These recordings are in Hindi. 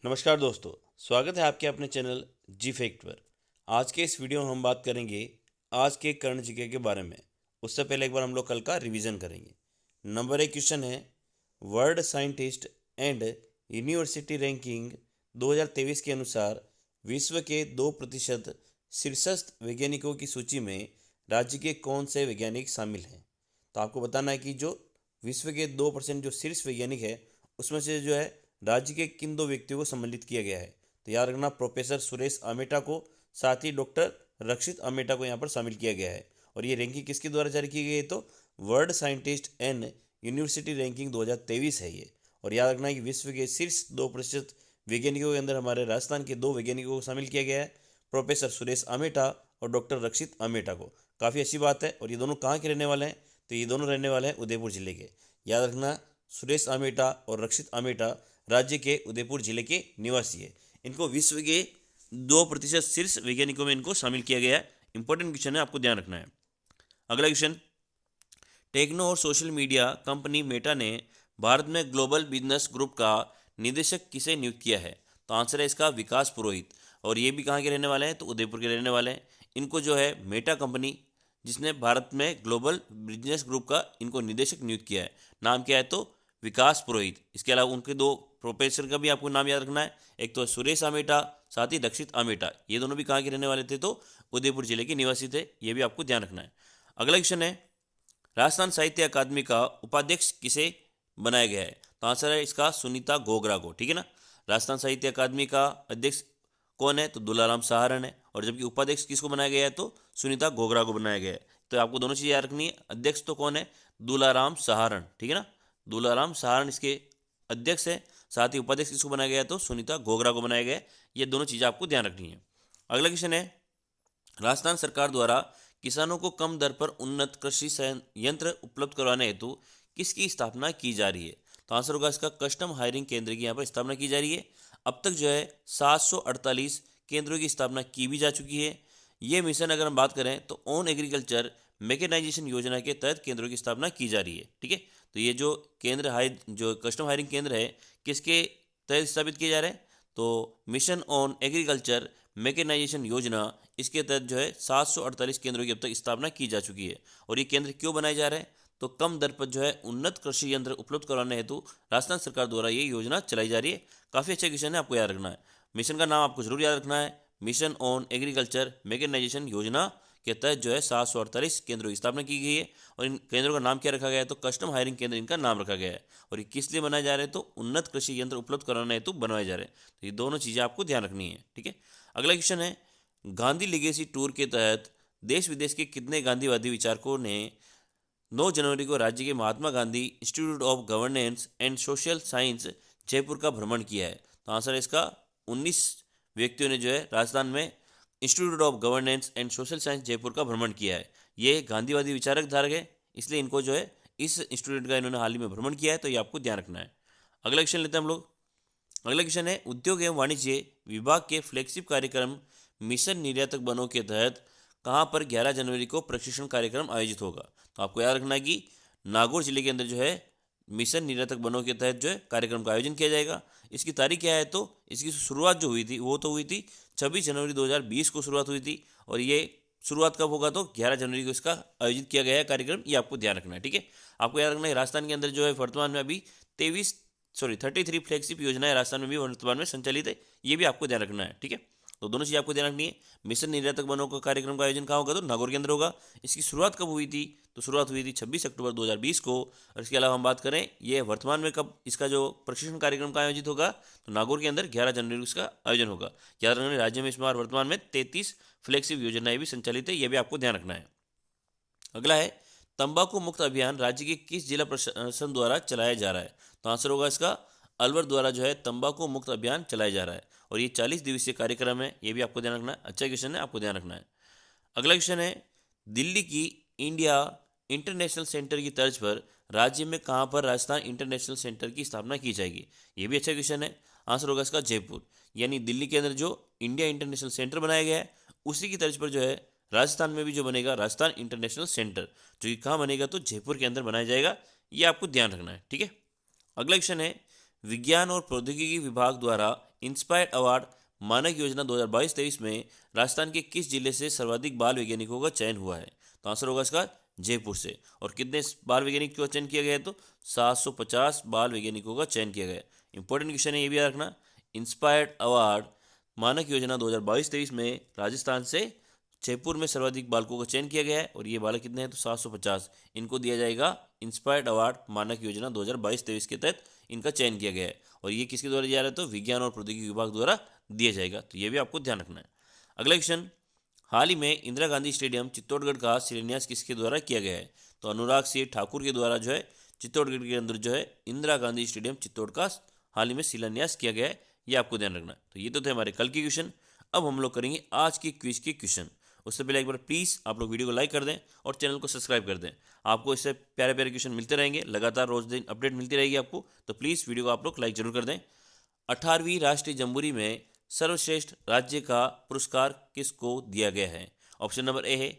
नमस्कार दोस्तों, स्वागत है आपके अपने चैनल जी फैक्ट पर। आज के इस वीडियो में हम बात करेंगे आज के करंट जीके के बारे में। उससे पहले एक बार हम लोग कल का रिवीजन करेंगे। नंबर 1 क्वेश्चन है, world scientist and university ranking 2023 के अनुसार विश्व के 2% शीर्षस्थ वैज्ञानिकों की सूची में राज्य के कौन से वैज्ञानिक शामिल हैं। तो आपको बताना है कि जो विश्व के 2% जो शीर्ष वैज्ञानिक है उसमें से जो है राज्य के किन दो व्यक्तियों को सम्मिलित किया गया है। तो याद रखना, प्रोफेसर सुरेश आमेटा को, साथ ही डॉक्टर रक्षित आमेटा को यहाँ पर शामिल किया गया है। और ये रैंकिंग किसके द्वारा जारी की गई है? तो world scientist and university ranking 2023 है ये। और याद रखना कि विश्व के शीर्ष 2% वैज्ञानिकों के अंदर हमारे राजस्थान के 2 वैज्ञानिकों को शामिल किया गया है, प्रोफेसर सुरेश आमेटा और डॉक्टर रक्षित आमेटा को। काफ़ी अच्छी बात है। और ये दोनों कहाँ के रहने वाले हैं? तो ये दोनों रहने वाले हैं उदयपुर जिले के। याद रखना, सुरेश आमेटा और रक्षित आमेटा राज्य के उदयपुर जिले के निवासी है। इनको विश्व के 2% शीर्ष वैज्ञानिकों में इनको शामिल किया गया है। इंपॉर्टेंट क्वेश्चन है, आपको ध्यान रखना है। अगला क्वेश्चन, टेक्नो और सोशल मीडिया कंपनी मेटा ने भारत में ग्लोबल बिजनेस ग्रुप का निदेशक किसे नियुक्त किया है? तो आंसर है इसका विकास पुरोहित। और ये भी कहाँ के रहने वाले हैं? तो उदयपुर के रहने वाले हैं। इनको जो है मेटा कंपनी, जिसने भारत में ग्लोबल बिजनेस ग्रुप का इनको निदेशक नियुक्त किया है, नाम क्या है? तो विकास पुरोहित। इसके अलावा उनके 2 प्रोफेसर का भी आपको नाम याद रखना है। एक तो सुरेश आमेटा, साथ ही रक्षित आमेटा। ये दोनों भी कहाँ के रहने वाले थे? तो उदयपुर जिले के निवासी थे। ये भी आपको ध्यान रखना है। अगला क्वेश्चन है, राजस्थान साहित्य अकादमी का उपाध्यक्ष किसे बनाया गया है? तो आंसर है इसका सुनीता गोगरा को। ठीक है ना। राजस्थान साहित्य अकादमी का अध्यक्ष कौन है? तो दुलाराम सहारण है। और जबकि उपाध्यक्ष किसको बनाया गया है? तो सुनीता गोगरा को बनाया गया है। तो आपको दोनों चीज़ें याद रखनी है। अध्यक्ष तो कौन है? दुलाराम सहारण। ठीक है ना। दुलाराम सहारण इसके अध्यक्ष है। साथ ही उपाध्यक्ष किसको बनाया गया है? तो सुनीता गोगरा को बनाया गया है। ये दोनों चीज़ें आपको ध्यान रखनी है। अगला क्वेश्चन है, राजस्थान सरकार द्वारा किसानों को कम दर पर उन्नत कृषि यंत्र उपलब्ध करवाने हेतु किसकी स्थापना की जा रही है? तो आंसर होगा इसका कस्टम हायरिंग केंद्र की यहाँ पर स्थापना की जा रही है। अब तक जो है 748 केंद्रों की स्थापना की भी जा चुकी है। ये मिशन अगर हम बात करें तो ऑन एग्रीकल्चर मैकेनाइजेशन योजना के तहत केंद्रों की स्थापना की जा रही है। ठीक है। तो ये जो जो कस्टम हायरिंग केंद्र है, किसके तहत स्थापित किए जा रहे हैं? तो मिशन ऑन एग्रीकल्चर मैकेनाइजेशन योजना, इसके तहत जो है 748 केंद्रों की अब तक स्थापना की जा चुकी है। और ये केंद्र क्यों बनाए जा रहे हैं? तो कम दर पर जो है उन्नत कृषि यंत्र उपलब्ध कराने हेतु राजस्थान सरकार द्वारा ये योजना चलाई जा रही है। काफ़ी अच्छा क्वेश्चन है, आपको याद रखना है। मिशन का नाम आपको जरूर याद रखना है, मिशन ऑन एग्रीकल्चर मैकेनाइजेशन योजना के तहत जो है 748 केंद्रों की स्थापना की गई है। और इन केंद्रों का नाम क्या रखा गया है? तो कस्टम हायरिंग केंद्र इनका नाम रखा गया है। और ये किस लिए बनाए जा रहे हैं? तो उन्नत कृषि यंत्र उपलब्ध कराने हेतु बनवाए जा रहे हैं। तो ये दोनों चीज़ें आपको ध्यान रखनी है। ठीक है। अगला क्वेश्चन है, गांधी लिगेसी टूर के तहत देश विदेश के कितने गांधीवादी विचारकों ने 9 जनवरी को राज्य के Mahatma Gandhi institute of governance and social science Jaipur का भ्रमण किया है? तो आंसर है इसका 19 व्यक्तियों ने जो है राजस्थान में institute of governance and social science Jaipur का भ्रमण किया है। ये गांधीवादी विचारक धारक है, इसलिए इनको जो है इस इंस्टीट्यूट का इन्होंने हाल ही में भ्रमण किया है। तो ये आपको ध्यान रखना है। अगला क्वेश्चन लेते हैं हम लोग। अगला क्वेश्चन है, उद्योग एवं वाणिज्य विभाग के फ्लैगशिप कार्यक्रम मिशन निर्यातक बनों के तहत कहाँ पर 11 जनवरी को प्रशिक्षण कार्यक्रम आयोजित होगा? तो आपको याद रखना है कि नागौर जिले के अंदर जो है मिशन निर्यातक बनों के तहत जो है कार्यक्रम का आयोजन किया जाएगा। इसकी तारीख क्या है? तो इसकी शुरुआत जो हुई थी वो तो हुई थी 26 जनवरी 2020 को शुरुआत हुई थी। और ये शुरुआत कब होगा? तो 11 जनवरी को इसका आयोजित किया गया है कार्यक्रम। ये आपको ध्यान रखना है। ठीक है। आपको याद रखना है, राजस्थान के अंदर जो है वर्तमान में अभी 33 फ्लैगशिप योजनाएं राजस्थान में भी वर्तमान में संचालित है। ये भी आपको ध्यान रखना है। ठीक है। तो दोनों चीज़ आपको ध्यान रखनी है। मिशन निर्यातक बनों का कार्यक्रम का आयोजन कहाँ होगा? तो नागौर के अंदर होगा। इसकी शुरुआत कब हुई थी? तो शुरुआत हुई थी 26 अक्टूबर 2020 को। और इसके अलावा हम बात करें ये वर्तमान में कब इसका जो प्रशिक्षण कार्यक्रम का आयोजित होगा, तो नागौर के अंदर 11 जनवरी को इसका आयोजन होगा। याद रखना, राज्य में इस बार वर्तमान में 33 फ्लैगशिप योजनाएं भी संचालित है। यह भी आपको ध्यान रखना है। अगला है, तंबाकू मुक्त अभियान राज्य के किस जिला प्रशासन द्वारा चलाया जा रहा है? तो आंसर होगा इसका अलवर द्वारा जो है तंबाकू मुक्त अभियान चलाया जा रहा है। और ये 40 दिवसीय कार्यक्रम है। ये भी आपको ध्यान रखना है। अच्छा क्वेश्चन है, आपको ध्यान रखना है। अगला क्वेश्चन है, दिल्ली की इंडिया इंटरनेशनल सेंटर की तर्ज पर राज्य में कहाँ पर राजस्थान इंटरनेशनल सेंटर की स्थापना की जाएगी? ये भी अच्छा क्वेश्चन है। आंसर होगा इसका जयपुर। यानी दिल्ली के अंदर जो इंडिया इंटरनेशनल सेंटर बनाया गया है उसी की तर्ज पर जो है राजस्थान में भी जो बनेगा राजस्थान इंटरनेशनल सेंटर, जो कि कहाँ बनेगा? तो जयपुर के अंदर बनाया जाएगा। ये आपको ध्यान रखना है। ठीक है। अगला क्वेश्चन है, विज्ञान और प्रौद्योगिकी विभाग द्वारा इंस्पायर अवार्ड मानक योजना 2022-23 में राजस्थान के किस जिले से सर्वाधिक बाल वैज्ञानिकों का चयन हुआ है? तो आंसर होगा इसका जयपुर से। और कितने बाल वैज्ञानिकों का चयन किया गया है? तो 750 बाल वैज्ञानिकों का चयन किया गया है। इंपॉर्टेंट क्वेश्चन है, ये भी याद रखना। इंस्पायर्ड अवार्ड मानक योजना 2022-23 में राजस्थान से जयपुर में सर्वाधिक बालकों का चयन किया गया है और ये बालक कितने हैं? तो 750। इनको दिया जाएगा इंस्पायर्ड अवार्ड मानक योजना 2022-23 के तहत इनका चयन किया गया है। और ये किसके द्वारा दिया जा रहा है? तो विज्ञान और प्रौद्योगिकी विभाग द्वारा दिया जाएगा। तो ये भी आपको ध्यान रखना है। अगला क्वेश्चन, हाल ही में इंदिरा गांधी स्टेडियम चित्तौड़गढ़ का शिलान्यास किसके द्वारा किया गया है? तो अनुराग सिंह ठाकुर के द्वारा जो है चित्तौड़गढ़ के अंदर जो है इंदिरा गांधी स्टेडियम चित्तौड़ का हाल ही में शिलान्यास किया गया है। ये आपको ध्यान रखना है। तो ये तो थे हमारे कल के क्वेश्चन। अब हम लोग करेंगे आज की क्विज के क्वेश्चन। उससे पहले एक बार प्लीज़ आप लोग वीडियो को लाइक कर दें और चैनल को सब्सक्राइब कर दें। आपको इससे प्यारे प्यारे क्वेश्चन मिलते रहेंगे, लगातार रोज दिन अपडेट मिलती रहेगी आपको। तो प्लीज़ वीडियो को आप लोग लाइक जरूर कर दें। 18वीं राष्ट्रीय जम्बूरी में सर्वश्रेष्ठ राज्य का पुरस्कार किसको दिया गया है? ऑप्शन नंबर ए है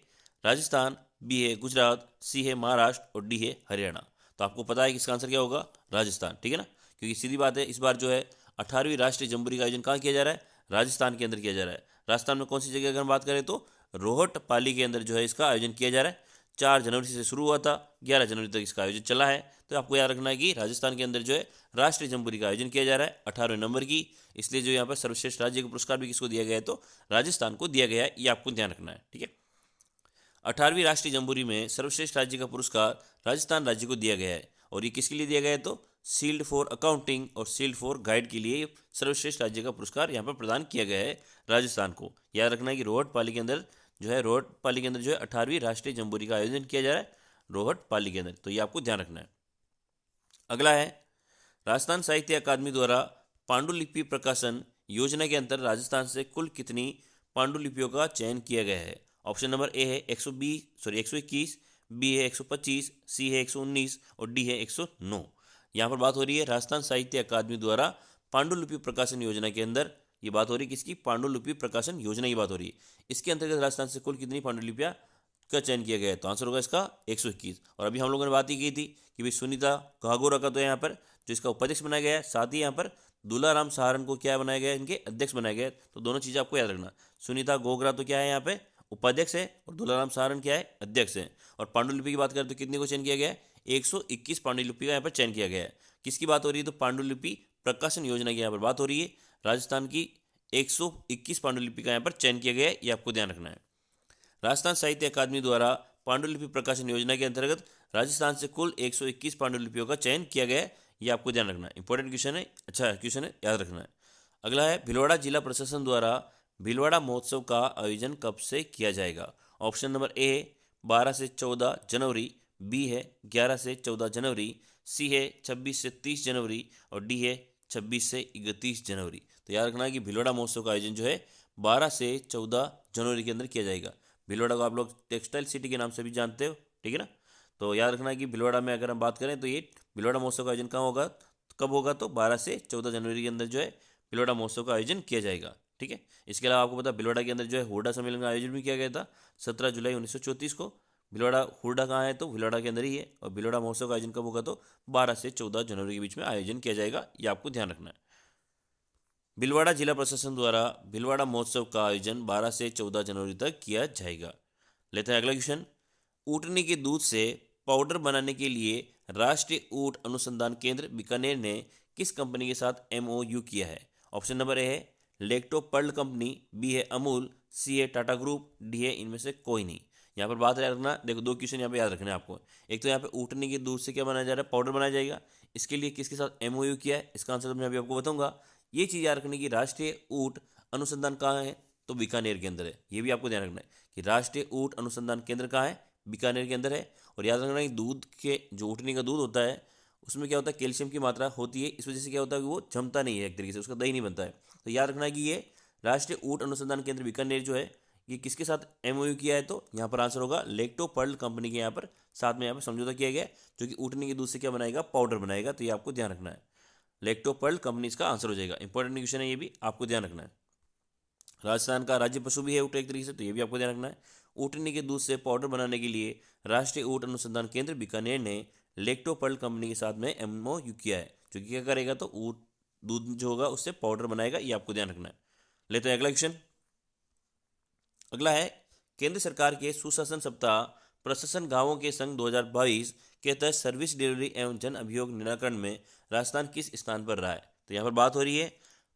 राजस्थान, बी है गुजरात, सी है महाराष्ट्र और डी है हरियाणा। तो आपको पता है कि इसका आंसर क्या होगा? राजस्थान, ठीक है ना, क्योंकि सीधी बात है, इस बार जो है 18वीं राष्ट्रीय जम्बूरी का आयोजन कहाँ किया जा रहा है? राजस्थान के अंदर किया जा रहा है। राजस्थान में कौन सी जगह अगर हम बात करें तो रोहटपाली के अंदर जो है इसका आयोजन किया जा रहा है। 4 जनवरी से शुरू हुआ था, 11 जनवरी तक इसका आयोजन चला है। तो आपको याद रखना है कि राजस्थान के अंदर जो है राष्ट्रीय जम्बूरी का आयोजन किया जा रहा है 18वें नंबर की। इसलिए जो यहाँ पर सर्वश्रेष्ठ राज्य का पुरस्कार भी किसको दिया गया है? तो राजस्थान को दिया गया है। ये आपको ध्यान रखना है, ठीक है। 18वीं राष्ट्रीय जम्बूरी में सर्वश्रेष्ठ राज्य का पुरस्कार राजस्थान राज्य को दिया गया है। और ये किसके लिए दिया गया है? तो शील्ड फॉर अकाउंटिंग और शील्ड फॉर गाइड के लिए सर्वश्रेष्ठ राज्य का पुरस्कार यहाँ पर प्रदान किया गया है राजस्थान को। याद रखना है कि रोहटपाली के अंदर जो है 18वीं राष्ट्रीय जम्बूरी का आयोजन किया जा रहा है रोहटपाली के अंदर। तो ये आपको ध्यान रखना है। अगला है, राजस्थान साहित्य अकादमी द्वारा पांडुलिपि प्रकाशन योजना के अंतर्गत राजस्थान से कुल कितनी पांडुलिपियों का चयन किया गया है? ऑप्शन नंबर ए है 121, बी है 125, सी है 119 और डी है 109। यहाँ पर बात हो रही है राजस्थान साहित्य अकादमी द्वारा पांडुलिपि प्रकाशन योजना के अंदर। ये बात हो रही है किसकी? पांडुलिपि प्रकाशन योजना की बात हो रही है। इसके अंतर्गत राजस्थान से कुल कितनी पांडुलिपियाँ का चयन किया गया है? तो आंसर होगा इसका 121। और अभी हम लोगों ने बात ही की थी कि भाई सुनीता घाघोरा का तो यहाँ पर जो इसका उपाध्यक्ष बनाया गया है, साथ ही यहाँ पर दुलाराम सहारण को क्या बनाया गया है? इनके अध्यक्ष बनाया गया है। तो दोनों चीज़ें आपको याद रखना। सुनीता घोघरा तो क्या है यहाँ पे? उपाध्यक्ष है। और दुलाराम सहारण क्या है? अध्यक्ष है। और पांडुलिपि की बात करें तो कितने को चयन किया गया है? 121 पांडुलिपि का यहाँ पर चयन किया गया है। किसकी बात हो रही है? तो पांडुलिपि प्रकाशन योजना की यहाँ पर बात हो रही है। राजस्थान की 121 पांडुलिपि का यहाँ पर चयन किया गया है। ये आपको ध्यान रखना है। राजस्थान साहित्य अकादमी द्वारा पांडुलिपि प्रकाशन योजना के अंतर्गत राजस्थान से कुल 121 पांडुलिपियों का चयन किया गया है। ये आपको ध्यान रखना है। इंपॉर्टेंट क्वेश्चन है, अच्छा क्वेश्चन है, याद रखना है। अगला है, भीलवाड़ा जिला प्रशासन द्वारा भीलवाड़ा महोत्सव का आयोजन कब से किया जाएगा? ऑप्शन नंबर ए 12 से 14 जनवरी, बी है 11 से 14 जनवरी, सी है 26 से 30 जनवरी और डी है 26 से 31 जनवरी। तो याद रखना है कि भीलवाड़ा महोत्सव का आयोजन जो है 12 से 14 जनवरी के अंदर किया जाएगा। भीलवाड़ा को आप लोग टेक्सटाइल सिटी के नाम से भी जानते हो, ठीक है ना। तो याद रखना है कि भीलवाड़ा में अगर हम बात करें तो ये भीलवाड़ा महोत्सव का आयोजन कहाँ होगा, कब होगा? तो 12 से 14 जनवरी के अंदर जो है भीलवाड़ा महोत्सव का आयोजन किया जाएगा, ठीक है। इसके अलावा आपको पता है भीलवाड़ा के अंदर जो है हुड्डा सम्मेलन का आयोजन भी किया गया था 17 जुलाई 1934 को। भीलवाड़ा हुड्डा कहाँ है? तो भीलवाड़ा के अंदर ही है। और भीलवाड़ा महोत्सव का आयोजन कब होगा? तो 12 से 14 जनवरी के बीच में आयोजन किया जाएगा। ये आपको ध्यान रखना है। भीलवाड़ा जिला प्रशासन द्वारा भीलवाड़ा महोत्सव का आयोजन 12 से 14 जनवरी तक किया जाएगा। लेते हैं अगला क्वेश्चन, ऊँटनी के दूध से पाउडर बनाने के लिए राष्ट्रीय ऊँट अनुसंधान केंद्र बीकानेर ने किस कंपनी के साथ MOU किया है? ऑप्शन नंबर ए है लेक्टो पर्ल कंपनी, बी है अमूल, सी है टाटा ग्रुप, डी है इनमें से कोई नहीं। यहाँ पर बात याद रखना, देखो दो क्वेश्चन यहाँ पे याद रखना है आपको। एक तो यहाँ पे ऊँटनी के दूध से क्या बनाया जा रहा है? पाउडर बनाया जाएगा। इसके लिए किसके साथ MOU किया है? इसका आंसर मैं अभी आपको बताऊंगा। ये चीज़ याद रखने की, राष्ट्रीय ऊँट अनुसंधान कहाँ है? तो बीकानेर के अंदर है। ये भी आपको ध्यान रखना है कि राष्ट्रीय ऊँट अनुसंधान केंद्र कहाँ है? बीकानेर के अंदर है। और याद रखना कि दूध के जो ऊँटनी का दूध होता है उसमें क्या होता है? कैल्शियम की मात्रा होती है। इस वजह से क्या होता है कि वो जमता नहीं है, एक तरीके से उसका दही नहीं बनता है। तो याद रखना है कि ये राष्ट्रीय ऊँट अनुसंधान केंद्र बीकानेर जो है ये किसके साथ MOU किया है? तो यहाँ पर आंसर होगा लेक्टो पर्ल कंपनी के यहाँ पर साथ में यहाँ पर समझौता किया गया है, जो कि ऊँटनी के दूध से क्या बनाएगा? पाउडर बनाएगा। तो ये आपको ध्यान रखना है। लेक्टो पर्ल कंपनी इसका आंसर हो जाएगा। इंपॉर्टेंट क्वेश्चन है, ये भी आपको ध्यान रखना है। राजस्थान का राज्य पशु भी है ऊँट एक तरीके से, तो ये भी आपको ध्यान रखना है। ऊँटनी के दूध से पाउडर बनाने के लिए राष्ट्रीय ऊँट अनुसंधान केंद्र बीकानेर ने लेक्टो पर्ल कंपनी के साथ में MOU किया है, जो कि क्या करेगा? तो ऊँट दूध जो होगा उससे पाउडर बनाएगा, ये आपको ध्यान रखना है। लेते हैं अगला क्वेश्चन। अगला है, केंद्र सरकार के सुशासन सप्ताह प्रशासन गांवों के संघ 2022 के तहत सर्विस डिलीवरी एवं जन अभियोग निराकरण में राजस्थान किस स्थान पर रहा है? तो यहाँ पर बात हो रही है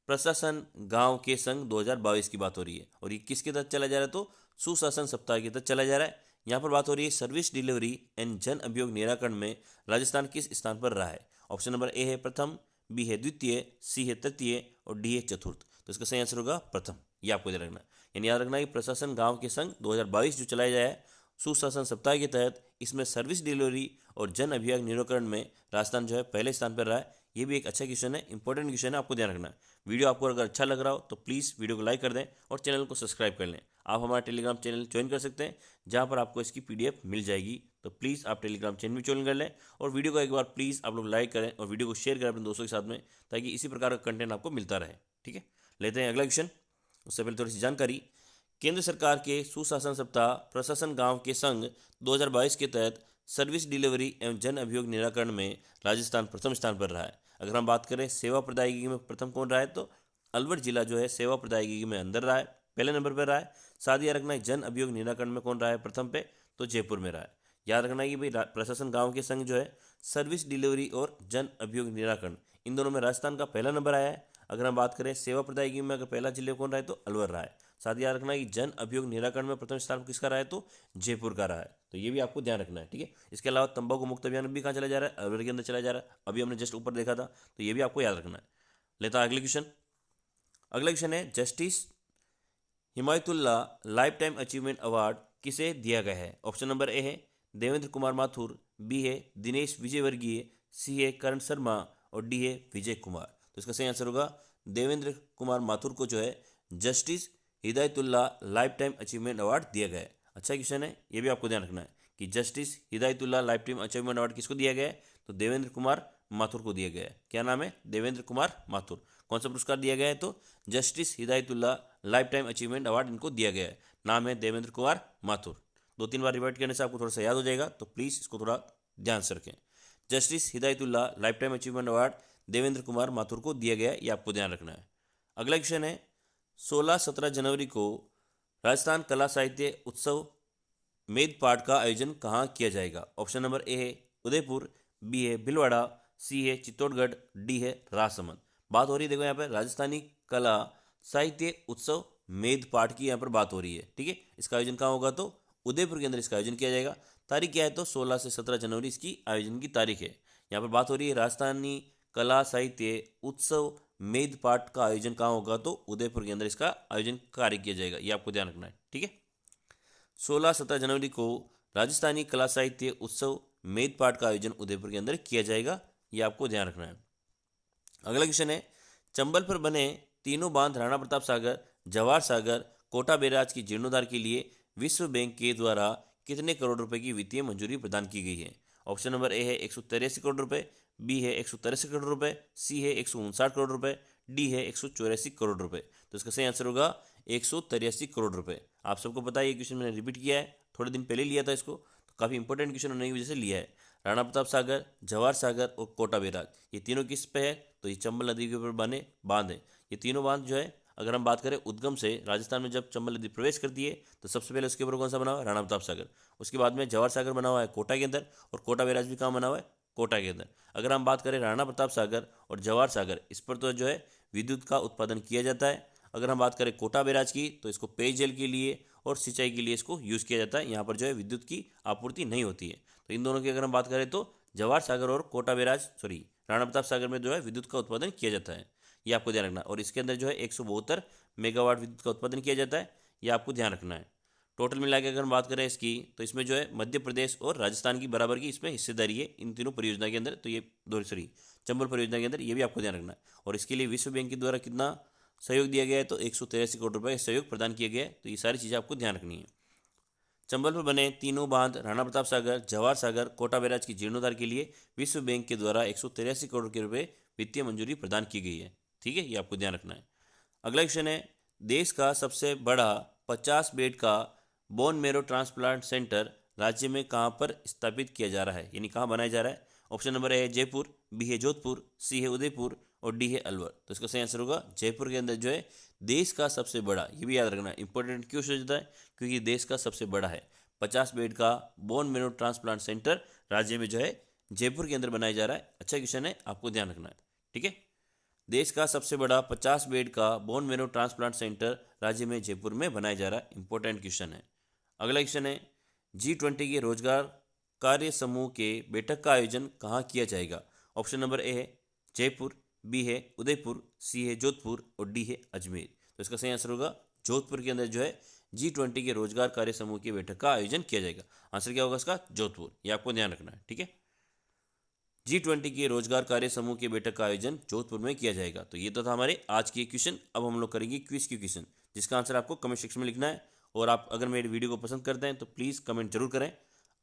प्रशासन गांव के संघ 2022 की बात हो रही है, और ये किसके तहत चला जा रहा है? तो सुशासन सप्ताह के तहत चला जा रहा है। यहाँ पर बात हो रही है सर्विस डिलीवरी एंड जन अभियोग निराकरण में राजस्थान किस स्थान पर रहा है? ऑप्शन नंबर ए है प्रथम, बी है द्वितीय, सी है तृतीय और डी है चतुर्थ। तो इसका सही आंसर होगा प्रथम, ये आपको ध्यान रखना है। यानी याद रखना कि प्रशासन गांव के संघ 2022 जो चलाया जाए सुशासन सप्ताह के तहत, इसमें सर्विस डिलीवरी और जन अभियोग निराकरण में राजस्थान जो है पहले स्थान पर रहा है। ये भी एक अच्छा क्वेश्चन है, इंपॉर्टेंट क्वेश्चन है, आपको ध्यान रखना है। वीडियो आपको अगर अच्छा लग रहा हो तो प्लीज़ वीडियो को लाइक कर दें और चैनल को सब्सक्राइब कर लें। आप हमारा टेलीग्राम चैनल ज्वाइन कर सकते हैं, जहाँ पर आपको इसकी PDF मिल जाएगी। तो प्लीज़ आप टेलीग्राम चैनल भी ज्वाइन कर लें, और वीडियो को एक बार प्लीज़ आप लोग लाइक करें और वीडियो को शेयर करें अपने दोस्तों के साथ में, ताकि इसी प्रकार का कंटेंट आपको मिलता रहे। ठीक है, लेते हैं अगला क्वेश्चन। उससे पहले थोड़ी सी जानकारी। केंद्र सरकार के सुशासन सप्ताह प्रशासन गांव के संघ 2022 के तहत सर्विस डिलीवरी एवं जन अभियोग निराकरण में राजस्थान प्रथम स्थान पर रहा है। अगर हम बात करें सेवा प्रदायगी में प्रथम कौन रहा है, तो अलवर जिला जो है सेवा प्रदायगी में अंदर रहा है, पहले नंबर पर रहा है। साथ ही याद रखना है जन अभियोग निराकरण में कौन रहा है प्रथम पे, तो जयपुर में रहा है। याद रखना है कि भाई प्रशासन गांव के संघ जो है सर्विस डिलीवरी और जन अभियोग निराकरण, इन दोनों में राजस्थान का पहला नंबर आया है। अगर हम बात करें सेवा प्रदायगी में अगर पहला जिले कौन रहा है, तो अलवर रहा है। साथ ही याद रखना है कि जन अभियोग निराकरण में प्रथम स्थान किसका रहा है, तो जयपुर का रहा है। तो ये भी आपको ध्यान रखना है। ठीक है, इसके अलावा तंबाकू मुक्त अभियान भी कहाँ चला जा रहा है, अलवर के अंदर चला जा रहा है। अभी हमने जस्ट ऊपर देखा था, तो ये भी आपको याद रखना है। लेता है अगले क्वेश्चन। अगला क्वेश्चन है, justice Hidayatullah life time achievement award किसे दिया गया है? ऑप्शन नंबर ए है देवेंद्र कुमार माथुर, बी है दिनेश विजयवर्गीय, सी है करण शर्मा और डी है विजय कुमार। तो इसका सही आंसर होगा देवेंद्र कुमार माथुर को जो है justice Hidayatullah life time achievement award दिया गया है। अच्छा क्वेश्चन है, ये भी आपको ध्यान रखना है कि justice Hidayatullah life time achievement award किसको दिया गया है, तो देवेंद्र कुमार माथुर को दिया गया है। क्या नाम है? देवेंद्र कुमार माथुर। कौन सा पुरस्कार दिया गया है, तो justice Hidayatullah life time achievement award इनको दिया गया है। नाम है देवेंद्र कुमार माथुर। 2-3 बार रिवाइट करने से आपको थोड़ा सा याद हो जाएगा, तो प्लीज़ इसको थोड़ा ध्यान से रखें। Justice Hidayatullah life time achievement award Devendra Kumar Mathur को दिया गया है, ये आपको ध्यान रखना है। अगला क्वेश्चन है, 16-17 जनवरी को राजस्थान कला साहित्य उत्सव मेद पाठ का आयोजन कहाँ किया जाएगा? ऑप्शन नंबर ए है उदयपुर, बी है भीलवाड़ा, सी है चित्तौड़गढ़, डी है राजसमंद। बात हो रही है, देखो यहाँ पर राजस्थानी कला साहित्य उत्सव मेद पाठ की यहाँ पर बात हो रही है। ठीक है, इसका आयोजन कहाँ होगा, तो उदयपुर के अंदर इसका आयोजन किया जाएगा। तारीख क्या है, तो 16 से 17 जनवरी इसकी आयोजन की तारीख है। यहाँ पर बात हो रही है राजस्थानी कला साहित्य उत्सव मेद पाठ का आयोजन कहाँ होगा, तो उदयपुर के अंदर इसका आयोजन कार्य किया जाएगा, ये आपको ध्यान रखना है। ठीक है, 16-17 जनवरी को राजस्थानी कला साहित्य उत्सव मेद पाठ का आयोजन उदयपुर के अंदर किया जाएगा, ये आपको ध्यान रखना है। अगला क्वेश्चन है, चंबल पर बने तीनों बांध राणा प्रताप सागर, जवाहर सागर, कोटा बैराज की जीर्णोद्धार के लिए विश्व बैंक के द्वारा कितने करोड़ रुपए की वित्तीय मंजूरी प्रदान की गई है? ऑप्शन नंबर ए है 183 करोड़ रुपए, बी है 163 करोड़ रुपए, सी है 159 करोड़ रुपए, डी है 184 करोड़ रुपए। तो इसका सही आंसर होगा 183 करोड़ रुपए। आप सबको पता है ये क्वेश्चन मैंने रिपीट किया है, थोड़े दिन पहले लिया था इसको, तो काफ़ी इंपॉर्टेंट क्वेश्चन होने की वजह से लिया है। राणा प्रताप सागर, जवाहर सागर और कोटा बैराज, ये तीनों किस पे है, तो ये चंबल नदी के ऊपर बने बांध है। ये तीनों बांध जो है, अगर हम बात करें उद्गम से, राजस्थान में जब चंबल नदी प्रवेश करती है तो सबसे पहले उसके ऊपर कौन सा बना हुआ है, राणा प्रताप सागर। उसके बाद में जवाहर सागर बना हुआ है कोटा के अंदर, और कोटा बैराज भी कहाँ बना हुआ है, कोटा के अंदर। अगर हम बात करें राणा प्रताप सागर और जवाहर सागर, इस पर तो जो है विद्युत का उत्पादन किया जाता है। अगर हम बात करें कोटा बैराज की, तो इसको पेयजल के लिए और सिंचाई के लिए इसको यूज़ किया जाता है। यहाँ पर जो है विद्युत की आपूर्ति नहीं होती है। तो इन दोनों की अगर हम बात करें, तो जवाहर सागर और कोटा बैराज राणा प्रताप सागर में जो है विद्युत का उत्पादन किया जाता है, ये आपको ध्यान रखना। और इसके अंदर जो है 172 मेगावाट विद्युत का उत्पादन किया जाता है, ये आपको ध्यान रखना है। टोटल मिला के अगर हम बात करें इसकी, तो इसमें जो है मध्य प्रदेश और राजस्थान की बराबर की इसमें हिस्सेदारी है इन तीनों परियोजना के अंदर। तो ये चंबल परियोजना के अंदर, ये भी आपको ध्यान रखना है। और इसके लिए विश्व बैंक के द्वारा कितना सहयोग दिया गया है, तो 183 करोड़ रुपये सहयोग प्रदान किया गया है। तो ये सारी चीज़ें आपको ध्यान रखनी है। चंबल पर बने तीनों बांध राणा प्रताप सागर, जवाहर सागर, कोटा बैराज की जीर्णोद्धार के लिए विश्व बैंक के द्वारा 183 करोड़ के रुपए वित्तीय मंजूरी प्रदान की गई है। ठीक है, ये आपको ध्यान रखना है। अगला क्वेश्चन है, देश का सबसे बड़ा 50 बेड का बोन मेरो ट्रांसप्लांट सेंटर राज्य में कहाँ पर स्थापित किया जा रहा है, यानी कहाँ बनाया जा रहा है? ऑप्शन नंबर ए है जयपुर, बी है जोधपुर, सी है उदयपुर और डी है अलवर। तो इसका सही आंसर होगा जयपुर के अंदर जो है देश का सबसे बड़ा, ये भी याद रखना इंपॉर्टेंट क्यों हो जाता है, क्योंकि देश का सबसे बड़ा है 50 बेड का बोन मैरो ट्रांसप्लांट सेंटर राज्य में जो है जयपुर के अंदर बनाया जा रहा है। अच्छा क्वेश्चन है, आपको ध्यान रखना है, ठीक है। देश का सबसे बड़ा 50 बेड का बोन मैरो ट्रांसप्लांट सेंटर राज्य में जयपुर में बनाया जा रहा है, इंपॉर्टेंट क्वेश्चन है। अगला क्वेश्चन है G20 के रोजगार कार्य समूह के बैठक का आयोजन कहाँ किया जाएगा। ऑप्शन नंबर ए है जयपुर, बी है उदयपुर, सी है जोधपुर और डी है अजमेर। तो इसका सही आंसर होगा जोधपुर के अंदर जो है G20 के रोजगार कार्य समूह की बैठक का आयोजन किया जाएगा। आंसर क्या होगा इसका, जोधपुर, ये आपको ध्यान रखना है, ठीक है। G20 के रोजगार कार्य समूह की बैठक का आयोजन जोधपुर में किया जाएगा। तो ये तो था हमारे आज के क्वेश्चन। अब हम लोग करेंगे क्विज की क्वेश्चन, जिसका आंसर आपको कमेंट सेक्शन में लिखना है। और आप अगर मेरी वीडियो को पसंद करते हैं तो प्लीज़ कमेंट जरूर करें।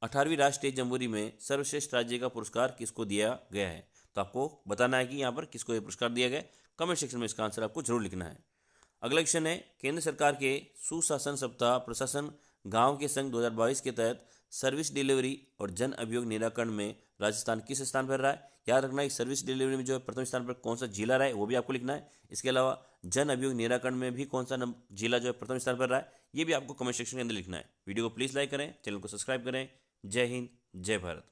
18वीं राष्ट्रीय जमहूरी में सर्वश्रेष्ठ राज्य का पुरस्कार किसको दिया गया है, तो आपको बताना है कि यहाँ पर किसको ये पुरस्कार दिया गया। कमेंट सेक्शन में इसका आंसर आपको जरूर लिखना है। अगला क्वेश्चन है केंद्र सरकार के सुशासन सप्ताह प्रशासन गांव के संघ 2022 के तहत सर्विस डिलीवरी और जन अभियोग निराकरण में राजस्थान किस स्थान पर रहा है। याद रखना है सर्विस डिलीवरी में जो है प्रथम स्थान पर कौन सा जिला रहा है वो भी आपको लिखना है। इसके अलावा जन अभियोग निराकरण में भी कौन सा जिला जो है प्रथम स्थान पर रहा है, ये भी आपको कमेंट सेक्शन के अंदर लिखना है। वीडियो को प्लीज़ लाइक करें, चैनल को सब्सक्राइब करें। जय हिंद, जय भारत।